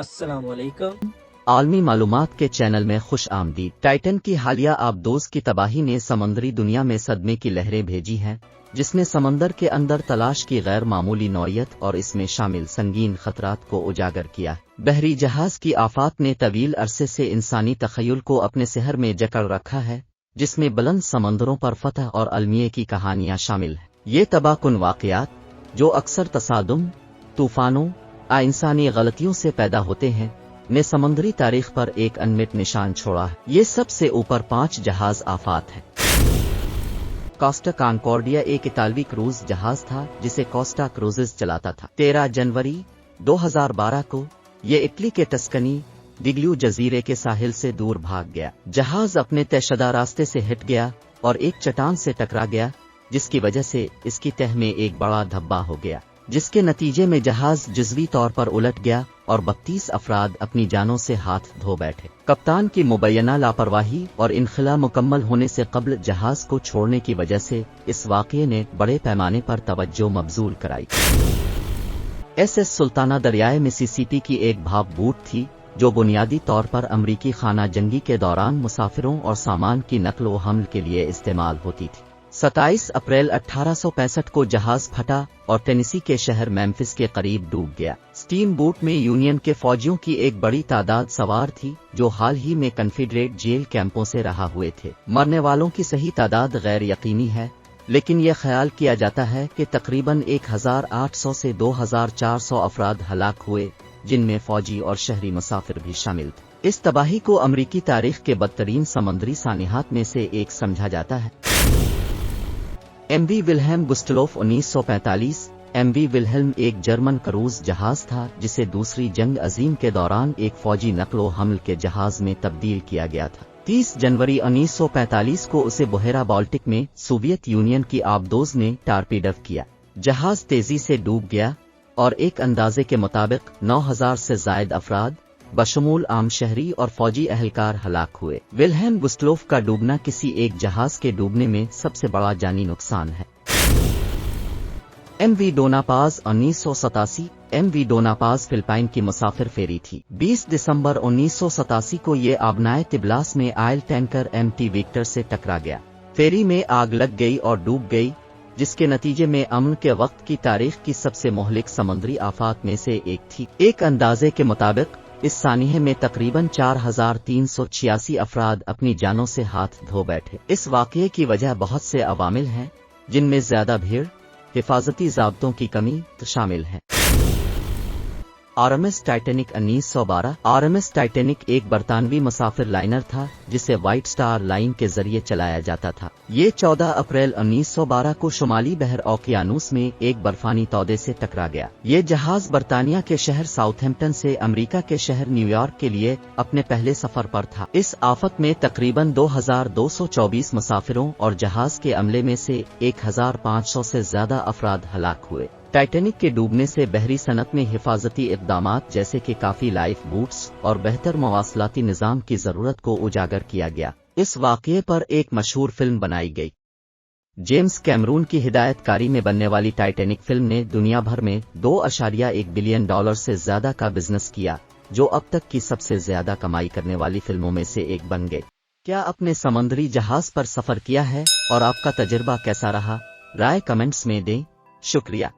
अस्सलाम वालेकुम। आलमी मालूमात के चैनल में खुश आमदीद। टाइटन की हालिया आबदोज की तबाही ने समंदरी दुनिया में सदमे की लहरें भेजी हैं, जिसने समंदर के अंदर तलाश की गैर मामूली नौयत और इसमें शामिल संगीन खतरात को उजागर किया। बहरी जहाज की आफात ने तवील अरसे से इंसानी तखय्युल को अपने सहर में जकड़ रखा है, जिसमें बुलंद समंदरों पर फतह और अलमिये की कहानियां शामिल हैं। ये तबाहकुन वाक़यात, जो अक्सर तसादुम, तूफानों इंसानी गलतियों से पैदा होते हैं, ने समंदरी तारीख पर एक अनमिट निशान छोड़ा है। ये सबसे ऊपर 5 जहाज आफात है। कोस्टा कॉन्कॉर्डिया एक इतालवी क्रूज जहाज था जिसे कोस्टा क्रूजेस चलाता था। 13 जनवरी 2012 को ये इटली के टस्कनी डिग्ल्यू जजीरे के साहिल से दूर भाग गया। जहाज अपने तयशुदा रास्ते से हट गया और एक चट्टान से टकरा गया, जिसकी वजह से इसकी तह में एक बड़ा धब्बा हो गया, जिसके नतीजे में जहाज जुज़वी तौर पर उलट गया और 32 अफराद अपनी जानों से हाथ धो बैठे। कप्तान की मुबैना लापरवाही और इनखला मुकम्मल होने से कब्ल जहाज को छोड़ने की वजह से इस वाक़ये ने बड़े पैमाने पर तवज्जो मबजूल कराई। SS सुल्ताना दरियाए मिसिसिपी की एक भाप बूट थी, जो बुनियादी तौर पर अमरीकी खाना जंगी के दौरान मुसाफिरों और सामान की नकल व हमल के लिए इस्तेमाल होती थी। 27 अप्रैल 1865 को जहाज फटा और टेनेसी के शहर मेम्फिस के करीब डूब गया। स्टीम बोट में यूनियन के फौजियों की एक बड़ी तादाद सवार थी, जो हाल ही में कन्फेडरेट जेल कैंपों से रहा हुए थे। मरने वालों की सही तादाद गैर यकीनी है, लेकिन यह ख्याल किया जाता है कि तकरीबन 1800 से 2400 अफराद हलाक हुए, जिनमें फौजी और शहरी मुसाफिर भी शामिल थे। इस तबाही को अमरीकी तारीख के बदतरीन समंदरी सानिहात में से एक समझा जाता है। MV Wilhelm Gustloff 1945। MV Wilhelm एक जर्मन क्रूज जहाज था जिसे दूसरी जंग अजीम के दौरान एक फौजी नकलो हमल के जहाज में तब्दील किया गया था। 30 जनवरी 1945 को उसे बहेरा बाल्टिक में सोवियत यूनियन की आबदोज ने टारपीडो किया। जहाज तेजी से डूब गया और एक अंदाजे के मुताबिक 9000 से जायद अफराद बशमूल आम शहरी और फौजी अहलकार हलाक हुए। विल्हेल्म गुस्टलोफ का डूबना किसी एक जहाज के डूबने में सबसे बड़ा जानी नुकसान है। MV डोनापाज 1987। MV डोनापाज फिलिपाइन की मुसाफिर फेरी थी। 20 दिसंबर 1987 को ये आबनाए तिब्लास में आयल टैंकर MT विक्टर से टकरा गया। फेरी में आग लग गई और डूब गई, जिसके नतीजे में अमन के वक्त की तारीख की सबसे मोहलिक समुद्री आफात में से एक थी। एक अंदाजे के मुताबिक इस सानिहे में तकरीबन 4386 अफराद अपनी जानों से हाथ धो बैठे। इस वाक़ये की वजह बहुत से अवामिल हैं, जिनमें ज्यादा भीड़, हिफाजती ज़ाब्तों की कमी शामिल है। RMS Titanic 1912। RMS टाइटैनिक एक बरतानवी मुसाफिर लाइनर था जिसे व्हाइट स्टार लाइन के जरिए चलाया जाता था। ये 14 अप्रैल 1912 को शुमाली बहर ओकियानूस में एक बर्फानी तौदे से टकरा गया। ये जहाज बरतानिया के शहर साउथहैम्पटन से अमेरिका के शहर न्यूयॉर्क के लिए अपने पहले सफर पर था। इस आफत में तकरीबन 2224 मुसाफिरों और जहाज के अमले में से 1500 से ज्यादा अफराद हलाक हुए। टाइटैनिक के डूबने से बहरी सनत में हिफाजती इक़दामात जैसे कि काफी लाइफ बूट्स और बेहतर मवासलाती निज़ाम की जरूरत को उजागर किया गया। इस वाक़ये पर एक मशहूर फिल्म बनाई गई। जेम्स कैमरून की हिदायतकारी में बनने वाली टाइटैनिक फिल्म ने दुनिया भर में $2.1 बिलियन से ज्यादा का बिजनेस किया, जो अब तक की सबसे ज्यादा कमाई करने वाली फिल्मों में से एक बन गई। क्या आपने समंदरी जहाज पर सफर किया है और आपका तजुर्बा कैसा रहा? राय कमेंट्स में दें। शुक्रिया।